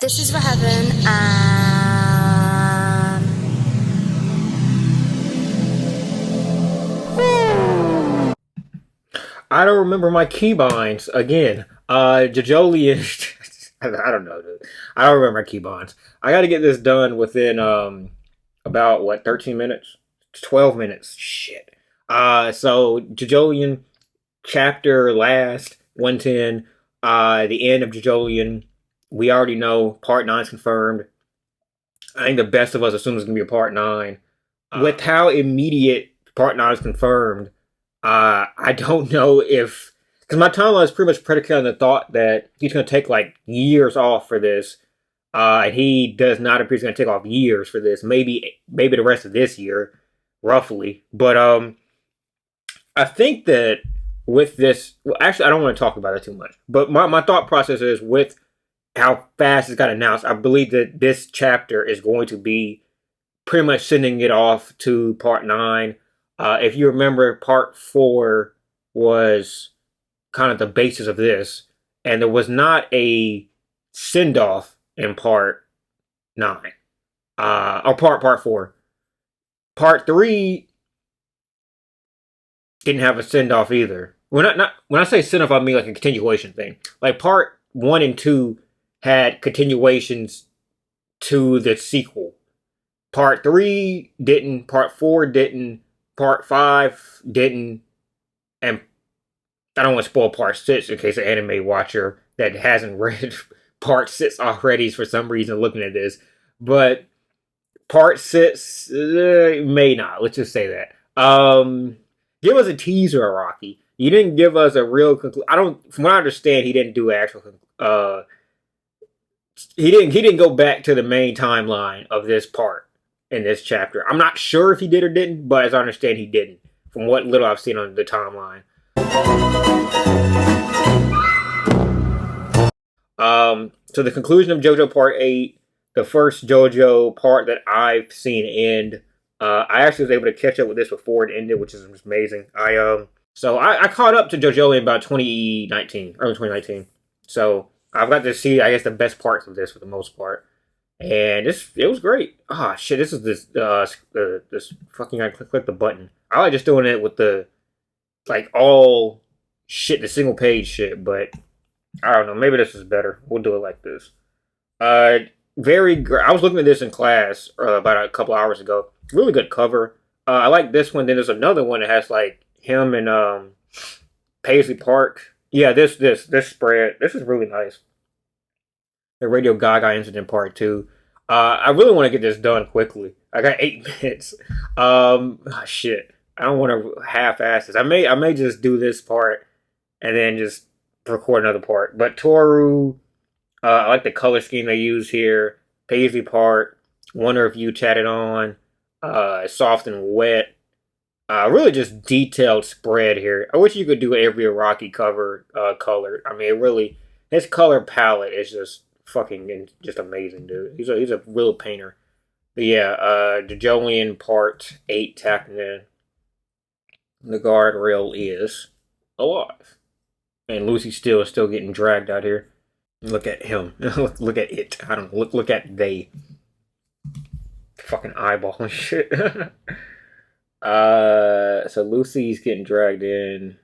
This is for heaven. I don't remember my keybinds again. JoJolion. I don't know, dude. I don't remember my keybinds. I got to get this done within about what 13 minutes, 12 minutes. Shit. So JoJolion chapter last 110. The end of JoJolion. We already know part 9 is confirmed. I think the best of us assumes it's gonna be a part 9. With how immediate part 9 is confirmed, I don't know if because my timeline is pretty much predicated on the thought that he's going to take like years off for this, and he does not appear he's going to take off years for this. Maybe the rest of this year, roughly. But I think that with this, well, actually, I don't want to talk about it too much. But my thought process is with how fast it got announced. I believe that this chapter is going to be pretty much sending it off to part 9. If you remember, part 4 was kind of the basis of this, and there was not a send off in part 9, or part 4. Part 3 didn't have a send off either. When I say send off, I mean like a continuation thing. Like part 1 and 2 had continuations to the sequel. Part 3 didn't. Part 4 didn't. Part 5 didn't. And I don't want to spoil part 6 in case an anime watcher that hasn't read part 6 already for some reason looking at this. But part 6 may not. Let's just say that. Give us a teaser, Araki. You didn't give us a real conclusion. From what I understand, he didn't do actual. He didn't go back to the main timeline of this part in this chapter. I'm not sure if he did or didn't, but as I understand, he didn't. From what little I've seen on the timeline. So the conclusion of JoJo Part 8, the first JoJo part that I've seen end. I actually was able to catch up with this before it ended, which is amazing. So I caught up to JoJolion about 2019, early 2019. So I've got to see, I guess, the best parts of this for the most part. And it was great. Ah, shit, this is this fucking, I click the button. I like just doing it with the, like, all shit, the single page shit, but I don't know, maybe this is better. We'll do it like this. I was looking at this in class about a couple hours ago. Really good cover. I like this one. Then there's another one that has, like, him and Paisley Park. Yeah, this spread. This is really nice. The Radio Gaga incident part 2. I really want to get this done quickly. I got 8 minutes. Shit. I don't want to half-ass this. I may just do this part and then just record another part. But Toru, I like the color scheme they use here. Paisley Park. Wonder if you chatted on. Soft and wet. Really just detailed spread here. I wish you could do every Araki cover colored. I mean, his color palette is just fucking just amazing, dude. He's a real painter. But yeah, JoJolion Part 8 tacking in. The guardrail is alive. And Lucy is still getting dragged out here. Look at him. Look at it. I don't know. Look at they. Fucking eyeball and shit. So Lucy's getting dragged in.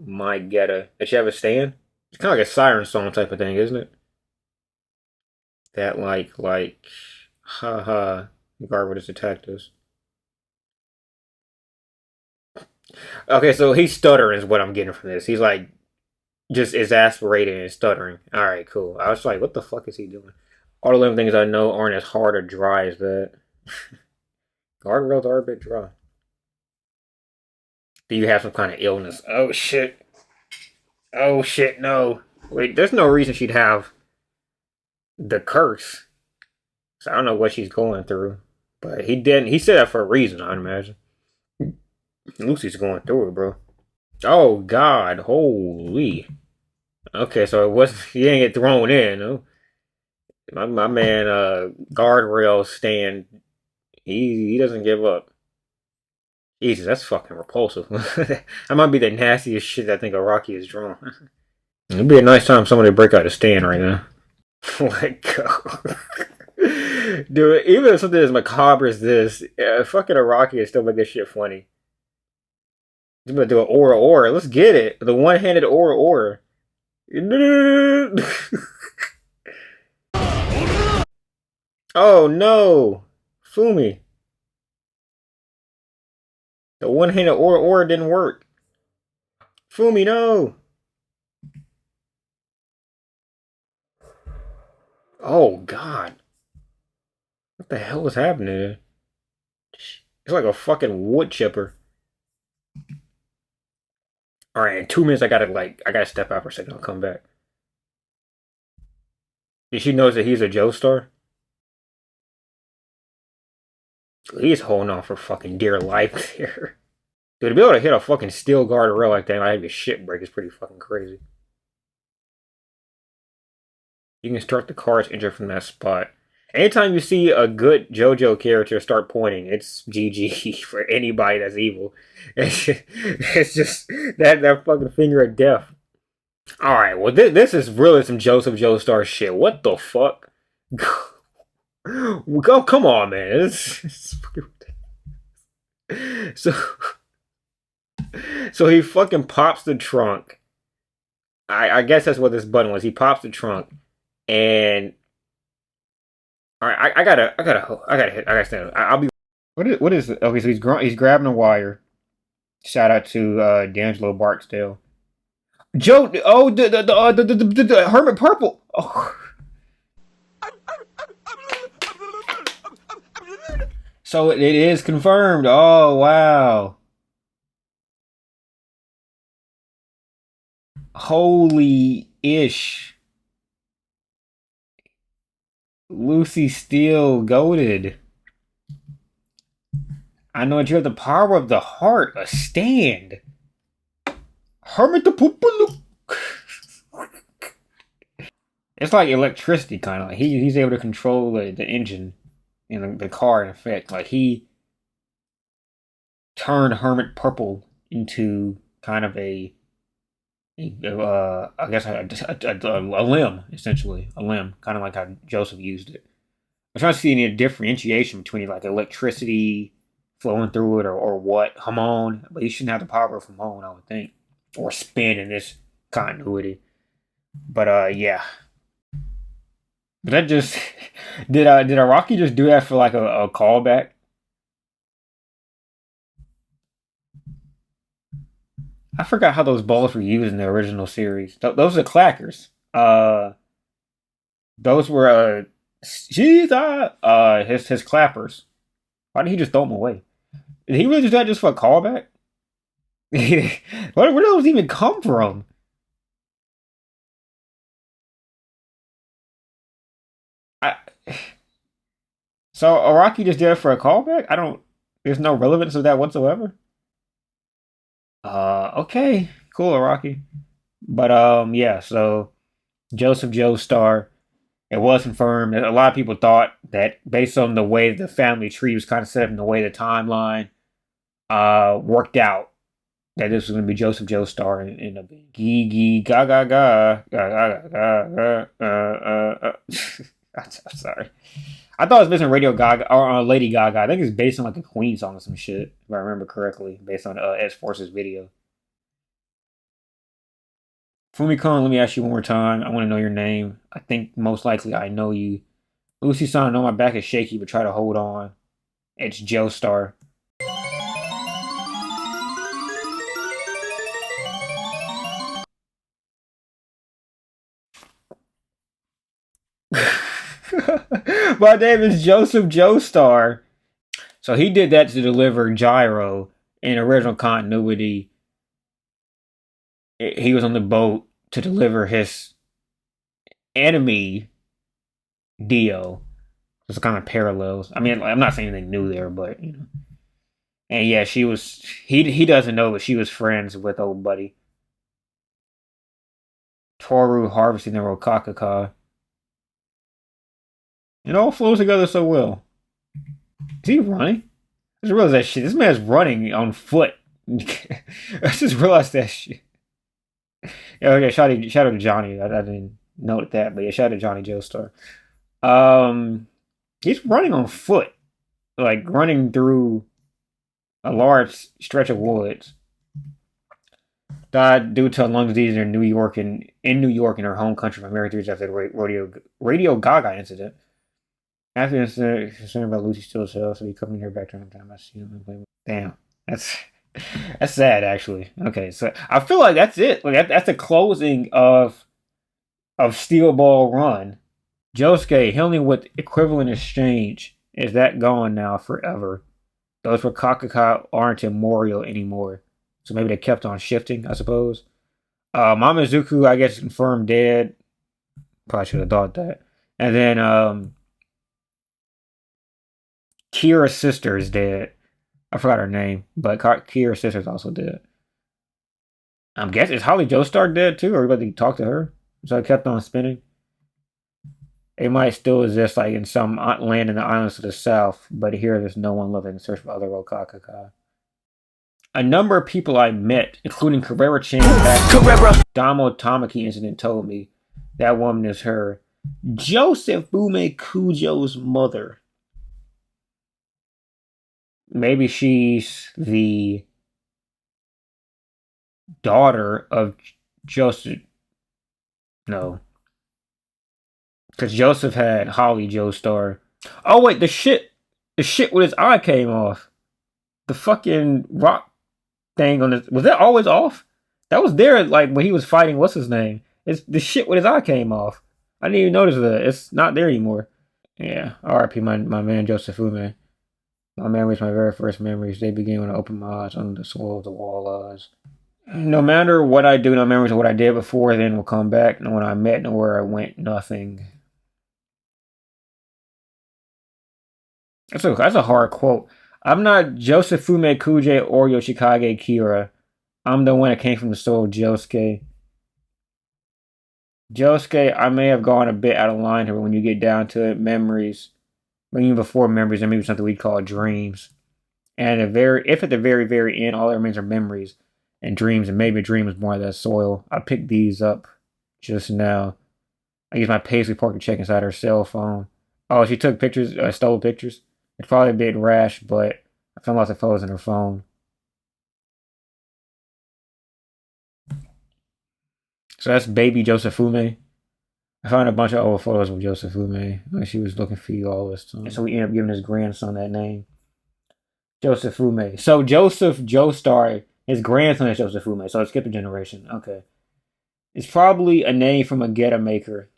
My Getta. Does she have a stand? It's kind of like a siren song type of thing, isn't it? That like, haha, guard would have attacked us. Okay, so he's stuttering is what I'm getting from this. He's like, just exasperated and stuttering. Alright, cool. I was like, what the fuck is he doing? All the living things I know aren't as hard or dry as that. Guardrails are a bit dry. Do you have some kind of illness? Oh shit. Oh shit, no. Wait, there's no reason she'd have the curse. So I don't know what she's going through. But he didn't. He said that for a reason, I'd imagine. Lucy's going through it, bro. Oh God, holy. Okay, so it wasn't. He didn't get thrown in. No? My man, guardrail stand. He doesn't give up. Jesus, that's fucking repulsive. That might be the nastiest shit I think Araki has drawn. It'd be a nice time somebody to break out a stand right now. Let go. Dude, even if something as macabre as this, fucking Araki is still make this shit funny. He's gonna do an aura. Let's get it. The one-handed aura. Oh no, Fumi. The one-handed aura didn't work. Fumi, no. Oh god, what the hell is happening? It's like a fucking wood chipper. All right, in 2 minutes, I gotta step out for a second. I'll come back. Did she notice that he's a Joestar? He's holding on for fucking dear life there. Dude, to be able to hit a fucking steel guardrail like that, I have your shit break is pretty fucking crazy. You can start the car's engine from that spot. Anytime you see a good JoJo character start pointing, it's GG for anybody that's evil. It's just that fucking finger of death. All right, well this is really some Joseph Joestar shit. What the fuck? Go, come on, man. So so he fucking pops the trunk. I guess that's what this button was. He pops the trunk, and all right, I gotta stand. I'll be. What is it? Okay, so he's grabbing a wire. Shout out to D'Angelo Barksdale. Joe, oh the Hermit Purple. Oh. So it is confirmed. Oh wow. Holy ish. Lucy Steele goaded. I know that you have the power of the heart. A stand. Hermit the Poopaloo. It's like electricity, kind of. Like he's able to control the engine and the car, in effect. Like he turned Hermit Purple into kind of I guess a limb, essentially. A limb, kind of like how Joseph used it. I'm trying to see any differentiation between like electricity flowing through it or what. Hamon, but he shouldn't have the power of Hamon, I would think. Or spin in this continuity. But yeah. But that just did Araki just do that for like a callback? I forgot how those balls were used in the original series. Those are clackers. Those were his clappers. Why did he just throw them away? Did he really do that just for a callback? Where did those even come from? I, so Araki just did it for a callback? I don't. There's no relevance of that whatsoever. Okay, cool, Araki. But yeah. So Joseph Joestar. It was confirmed. A lot of people thought that based on the way the family tree was kind of set up and the way the timeline worked out, that this was going to be Joseph Joestar and end up being gee gee ga ga ga ga ga ga ga. I'm sorry. I thought it was based on Radio Gaga or Lady Gaga. I think it's based on like a Queen song or some shit, if I remember correctly, based on S Force's video. Fumikon, let me ask you one more time. I want to know your name. I think most likely I know you. Lucy-san, I know my back is shaky, but try to hold on. It's Joestar. My name is Joseph Joestar. So he did that to deliver Gyro in original continuity. He was on the boat to deliver his enemy Dio. It's kind of parallels. I mean, I'm not saying anything new there, but you know. And yeah, she was. He doesn't know, but she was friends with old buddy Toru harvesting the Rokakaka. It all flows together so well. Is he running? I just realized that shit. This man's running on foot. I just realized that shit. Yeah, okay, shout out to Johnny. I didn't note that. But yeah, shout out to Johnny Joestar. Um, he's running on foot, like running through a large stretch of woods. Died due to a lung disease in New York and in New York in her home country for Mary 3 after the Radio Gaga incident. After the incident, concerned about Lucy Still's health, so he coming here back to him time. I see him. Damn, that's that's sad actually. Okay, so I feel like that's it. Like that's the closing of Steel Ball Run. Josuke, healing with equivalent exchange. Is that gone now forever? Those for Kakaka aren't immemorial anymore. So maybe they kept on shifting, I suppose. Mamazuku, I guess, confirmed dead. Probably should have thought that. And then Kira's sister is dead. I forgot her name, but Kira's sister is also dead. I'm guessing, is Holly Joestar dead too? Or everybody talk to her? So I kept on spinning. It might still exist like in some land in the islands to the south, but here there's no one living in search for other Rokakaka. A number of people I met, including Carrera Chan back Damo Tamaki incident, told me that woman is her Joseph Bume Kujo's mother. Maybe she's the daughter of Joseph. No. Because Joseph had Holly Joestar. Oh wait, the shit with his eye came off. The fucking rock thing on his, was that always off? That was there like when he was fighting what's his name. It's the shit with his eye came off. I didn't even notice that. It's not there anymore. Yeah. R.I.P. my man Joseph Fume. My memories, my very first memories, they began when I opened my eyes under the soil of the walleyes. No matter what I do, no memories of what I did before then will come back. No one I met, no where I went, nothing. That's a hard quote. I'm not Joseph Fume Kuje or Yoshikage Kira. I'm the one that came from the soul of Josuke. Josuke, I may have gone a bit out of line here, but when you get down to it, memories, even before memories, there may be something we call dreams. And if at the very, very end, all that remains are memories and dreams, and maybe a dream is more of that soil. I picked these up just now. I used my paisley park to check inside her cell phone. Oh, she took pictures, stole pictures. It's probably a bit rash, but I found lots of photos in her phone. So that's baby Josephume. I found a bunch of old photos of Josephume. Like she was looking for you all this time. And so we ended up giving his grandson that name. Josephume. So Joseph Joestar, his grandson is Josephume. So it skipped a generation. Okay. It's probably a name from a Geta maker.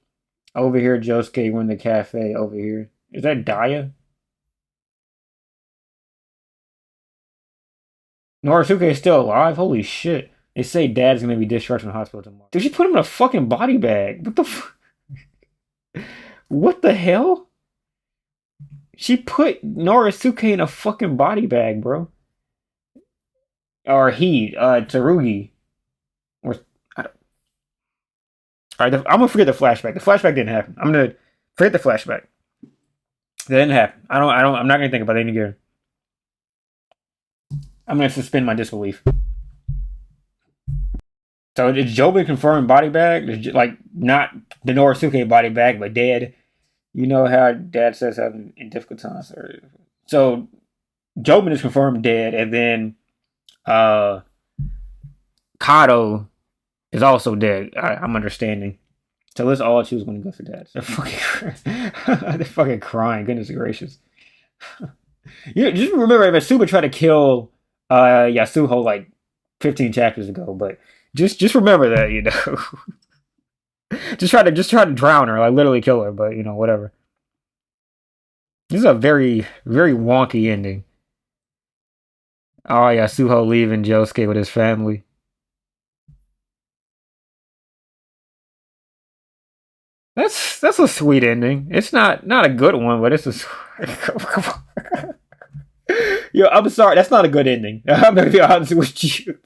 Over here, Josuke, we're in the cafe over here. Is that Daya? Norisuke is still alive? Holy shit. They say dad's gonna be discharged from the hospital tomorrow. Did she put him in a fucking body bag? What the what the hell? She put Norisuke in a fucking body bag, bro. Or Tsurugi. Or, Alright, I'm gonna forget the flashback. The flashback didn't happen. I'm gonna forget the flashback. That didn't happen. I'm not gonna think about it again. I'm gonna suspend my disbelief. So is Joe confirmed body bag? Like not the Norisuke body bag, but dead. You know how dad says having in difficult times. So Jobin is confirmed dead, and then Kato is also dead. I'm understanding. So let's all choose one to go for dad. They're fucking crying. Goodness gracious. You just remember Matsuba tried to kill Yasuho like 15 chapters ago, but just remember that, you know. just try to drown her, like literally kill her, but you know, whatever. This is a very, very wonky ending. Oh yeah, Suho leaving Josuke with his family. That's a sweet ending. It's not a good one, but it's a. Yo, I'm sorry, that's not a good ending. I'm gonna be honest with you.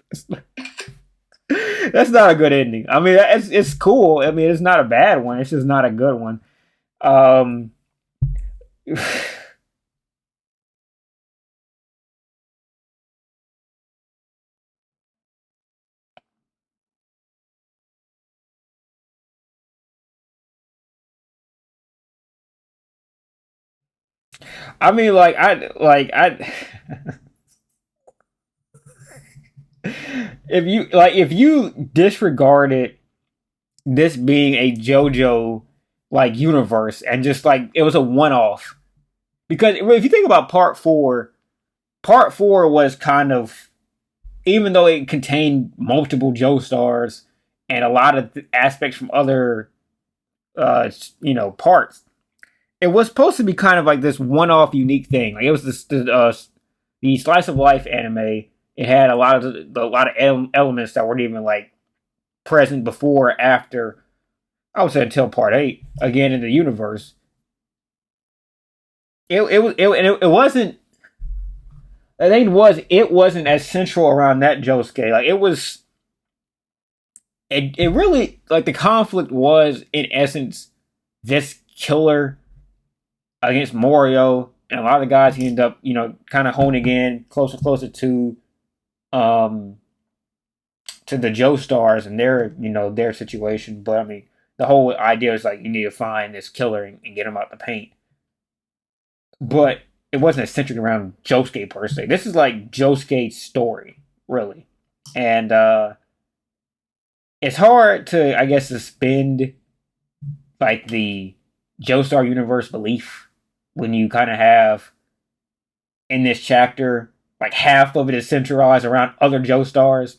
That's not a good ending. I mean, it's cool. I mean, it's not a bad one. It's just not a good one. Um, I mean, I if you disregarded this being a JoJo like universe and just like it was a one off, because if you think about part four was kind of, even though it contained multiple Joestars and a lot of aspects from other parts, it was supposed to be kind of like this one-off unique thing. Like it was the slice of life anime. It had a lot of elements that weren't even like present before or after. I would say until part 8 again in the universe. It wasn't. The thing was, it wasn't as central around that Josuke. Like it was. It really, like, the conflict was in essence this killer against Morio, and a lot of the guys he ended up, kind of honing in closer um to the Joestars and their situation. But I mean, the whole idea is like you need to find this killer and get him out the paint. But it wasn't centered around Josuke per se. This is like Josuke's story, really, and it's hard to, I guess, suspend like the Joestar universe belief when you kind of have in this chapter like half of it is centralized around other Joestars,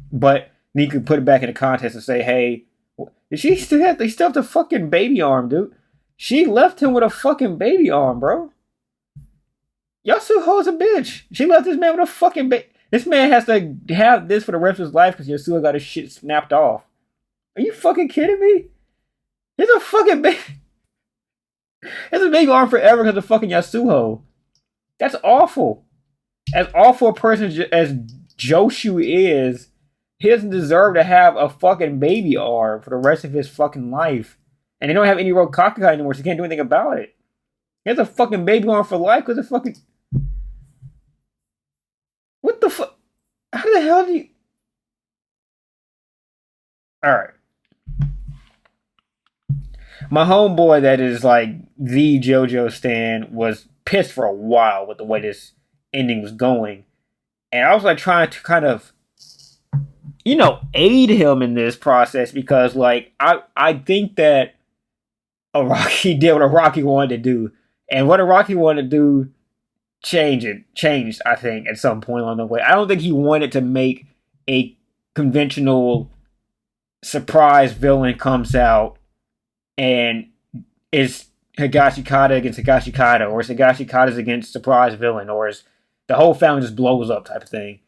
but then you can put it back in the context and say, hey, they still have the fucking baby arm, dude. She left him with a fucking baby arm, bro. Yasuho's a bitch. She left this man with a fucking baby. This man has to have this for the rest of his life because Yasuo got his shit snapped off. Are you fucking kidding me? There's a fucking baby. There's a baby arm forever because of fucking Yasuo. That's awful. As awful a person as Joshu is, he doesn't deserve to have a fucking baby arm for the rest of his fucking life. And they don't have any Rokakukai anymore, so he can't do anything about it. He has a fucking baby arm for life because of fucking. What the fuck? How the hell do you. Alright. My homeboy, that is like the JoJo stan, was pissed for a while with the way this ending was going. And I was like trying to kind of, aid him in this process because, like, I think that Araki did what Araki wanted to do. And what Araki wanted to do changed, I think, at some point along the way. I don't think he wanted to make a conventional surprise villain comes out and is Higashikata against Higashikata, or is Higashikata's against surprise villain, or is the whole family just blows up type of thing.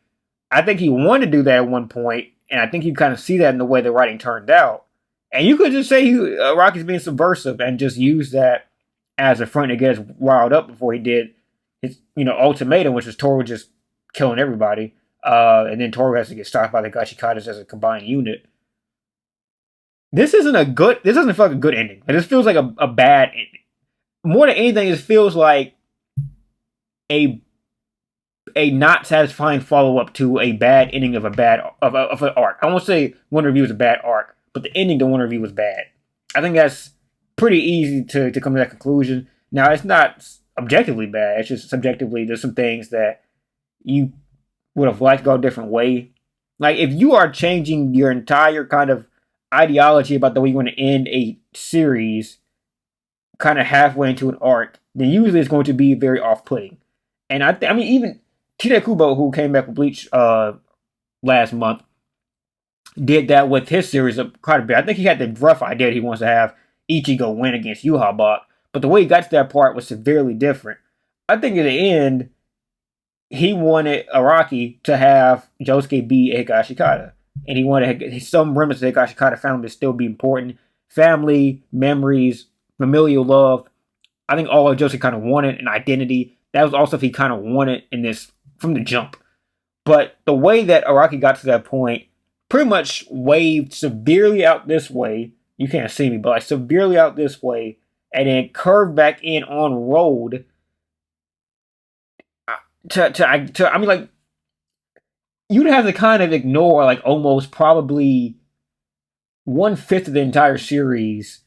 I think he wanted to do that at one point, and I think you kind of see that in the way the writing turned out. And you could just say Rocky's being subversive and just use that as a front to get us riled up before he did his, ultimatum, which was Toru just killing everybody. And then Toru has to get stopped by the Higashikatas as a combined unit. This doesn't feel like a good ending. This feels like a bad ending. More than anything, it feels like a not satisfying follow up to a bad ending of of an arc. I won't say One Review is a bad arc, but the ending to One Review was bad. I think that's pretty easy to come to that conclusion. Now, it's not objectively bad. It's just subjectively there's some things that you would have liked to go a different way. Like, if you are changing your entire kind of ideology about the way you want to end a series kind of halfway into an arc, then usually it's going to be very off-putting. And I mean, even Tide Kubo, who came back with Bleach last month, did that with his series quite a bit. I think he had the rough idea that he wants to have Ichigo win against Yuhabak, but the way he got to that part was severely different. I think at the end, he wanted Araki to have Josuke be a Higashikata. And he wanted some remnants of the Higashikata family to still be important. Family, memories, familial love. I think all of Josuke kind of wanted an identity. That was also if he kind of wanted in this from the jump. But the way that Araki got to that point pretty much waved severely out this way. You can't see me, but like severely out this way. And then curved back in on road. I mean, like, you'd have to kind of ignore like almost probably 1/5 of the entire series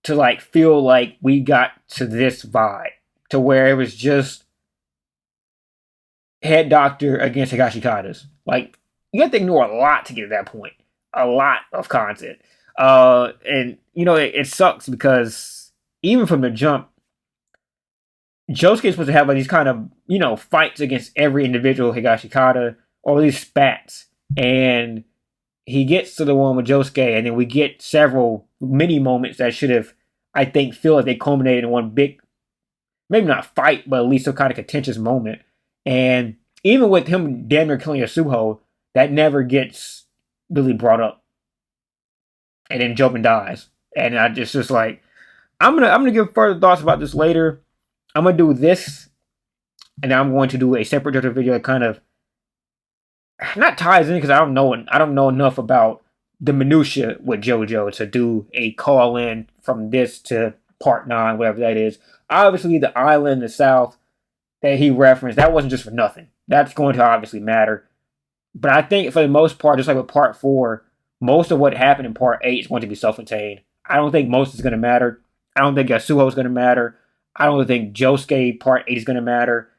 to like feel like we got to this vibe. to where it was just head doctor against Higashikata's. Like, you have to ignore a lot to get to that point. A lot of content. And, you know, it sucks because even from the jump, Josuke's supposed to have like these kind of, you know, fights against every individual Higashikata, or these spats. And he gets to the one with Josuke, and then we get several mini moments that should have, I think, feel like they culminated in one big, maybe not fight, but at least some kind of contentious moment. And even with him damn near killing Yasuho, that never gets really brought up. And then Jobin dies. And I just like, I'm gonna give further thoughts about this later. I'm gonna do this, and then I'm going to do a separate JoJo video that kind of not ties in, because I don't know enough about the minutia with JoJo to do a call in from this to part 9, whatever that is. Obviously, the island in the south that he referenced, that wasn't just for nothing. That's going to obviously matter. But I think for the most part, just like with part 4, most of what happened in part 8 is going to be self-contained. I don't think most is going to matter. I don't think Yasuho is going to matter. I don't think Josuke part 8 is going to matter.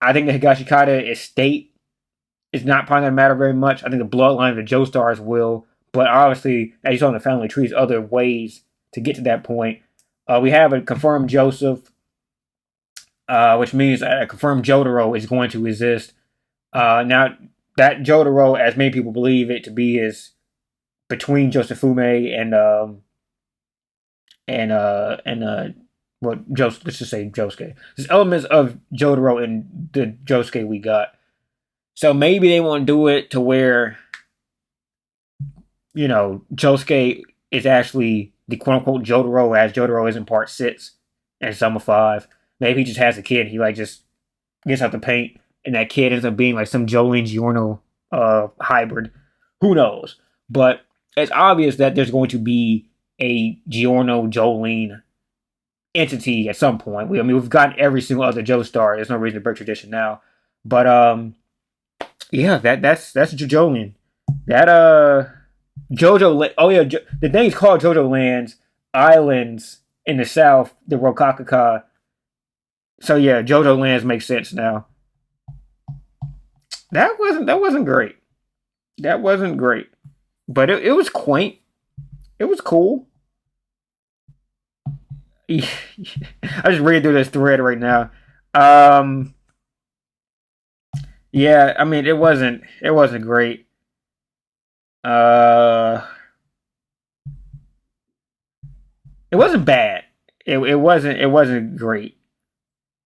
I think the Higashikata estate is not probably going to matter very much. I think the bloodline of the Joestars will. But obviously, as you saw in the family trees, other ways to get to that point. We have a confirmed Joseph, which means a confirmed Jotaro is going to exist. Now, that Jotaro, as many people believe it to be, is between Josefume let's just say Josuke. There's elements of Jotaro in the Josuke we got. So maybe they want to do it to where, you know, Josuke is actually the quote-unquote Jotaro, as Jotaro is in part 6 and Summer 5. Maybe he just has a kid, he like just gets out the paint, and that kid ends up being like some JoJolion Giorno hybrid. Who knows? But it's obvious that there's going to be a Giorno JoJolion entity at some point. We've gotten every single other Joestar. There's no reason to break tradition now. But yeah, that's JoJolion. That JoJo. Oh yeah, the thing is called JoJo Lands Islands in the south, the Rokakaka. So yeah, JoJo Lands makes sense now. That wasn't great. That wasn't great, but it was quaint. It was cool. I just read through this thread right now. Yeah, I mean it wasn't great. It wasn't bad. It wasn't great.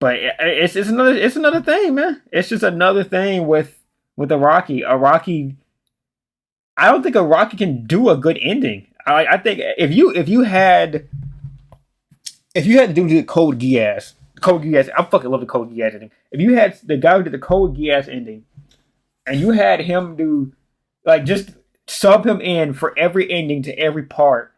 But it's another thing, man. It's just another thing with Araki. Araki, I don't think Araki can do a good ending. I think if you had to do the Code Geass, I fucking love the Code Geass ending. If you had the guy who did the Code Geass ending, and you had him do, like, just sub him in for every ending to every part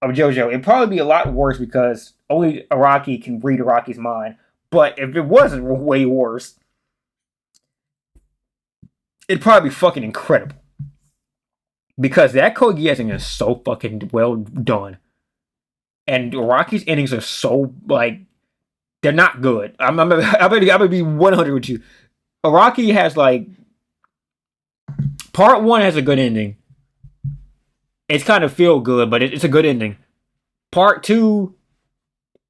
of JoJo, it'd probably be a lot worse because only Araki can read Araki's mind. But if it wasn't way worse, it'd probably be fucking incredible. Because that Code Geass ending is so fucking well done. And Araki's endings are so, like, they're not good. I'm gonna be 100 with you. Araki has, like, part 1 has a good ending. It's kind of feel good, but it's a good ending. Part 2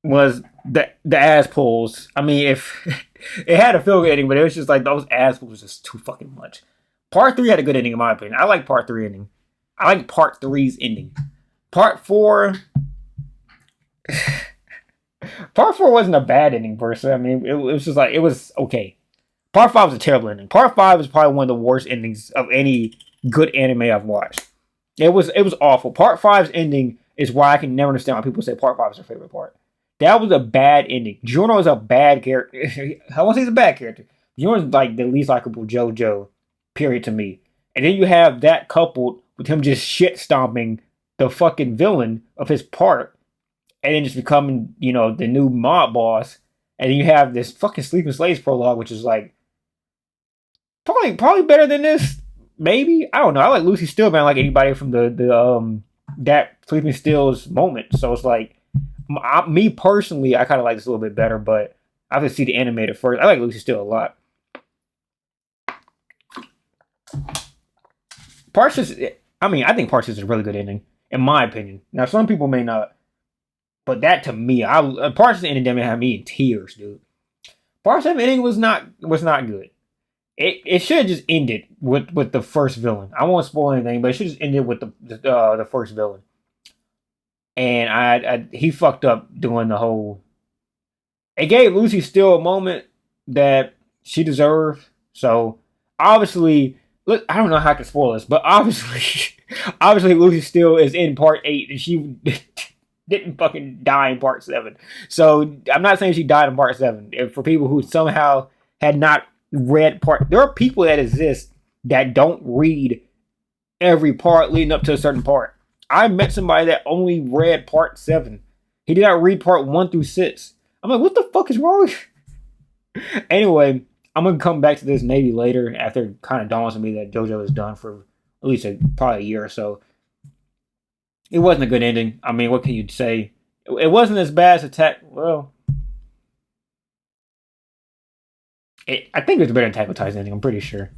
was the ass pulls. I mean, if it had a feel good ending, but it was just like those ass pulls was just too fucking much. Part 3 had a good ending in my opinion. I like part 3 ending. I like part 3's ending. Part 4 wasn't a bad ending per se. I mean, it was just like, it was okay. Part 5 was a terrible ending. Part 5 is probably one of the worst endings of any good anime I've watched. It was awful. Part 5's ending is why I can never understand why people say part 5 is their favorite part. That was a bad ending. Giorno is a bad character. I won't say he's a bad character. Giorno is like the least likable JoJo, period, to me. And then you have that coupled with him just shit stomping the fucking villain of his part, and then just becoming, you know, the new mob boss. And then you have this fucking Sleeping Slaves prologue, which is like probably better than this. Maybe, I don't know. I like Lucy Stillman. I like anybody from the that Sleeping Stills moment. So it's like, me personally, I kind of like this a little bit better, but I have to see the animated first. I like Lucy still a lot. Part 6, I mean, I think Part 6 is a really good ending, in my opinion. Now, some people may not, but that to me, Part 6 ending had me in tears, dude. Part 7 ending was not good. It should have just ended with the first villain. I won't spoil anything, but it should have just ended with the first villain. And he fucked up doing the whole. It gave Lucy still a moment that she deserved. So obviously, look, I don't know how I can spoil this, but obviously Lucy still is in Part 8, and she didn't fucking die in Part 7. So I'm not saying she died in Part 7. For people who somehow had not read there are people that exist that don't read every part leading up to a certain part. I met somebody that only read Part 7. He did not read Part 1 through 6. I'm like, what the fuck is wrong? Anyway, I'm gonna come back to this maybe later after it kind of dawns on me that JoJo is done for at least probably a year or so. It wasn't a good ending. I mean, what can you say? It wasn't as bad as Attack. Well, I think it was better than Attack on Titan ending. I'm pretty sure.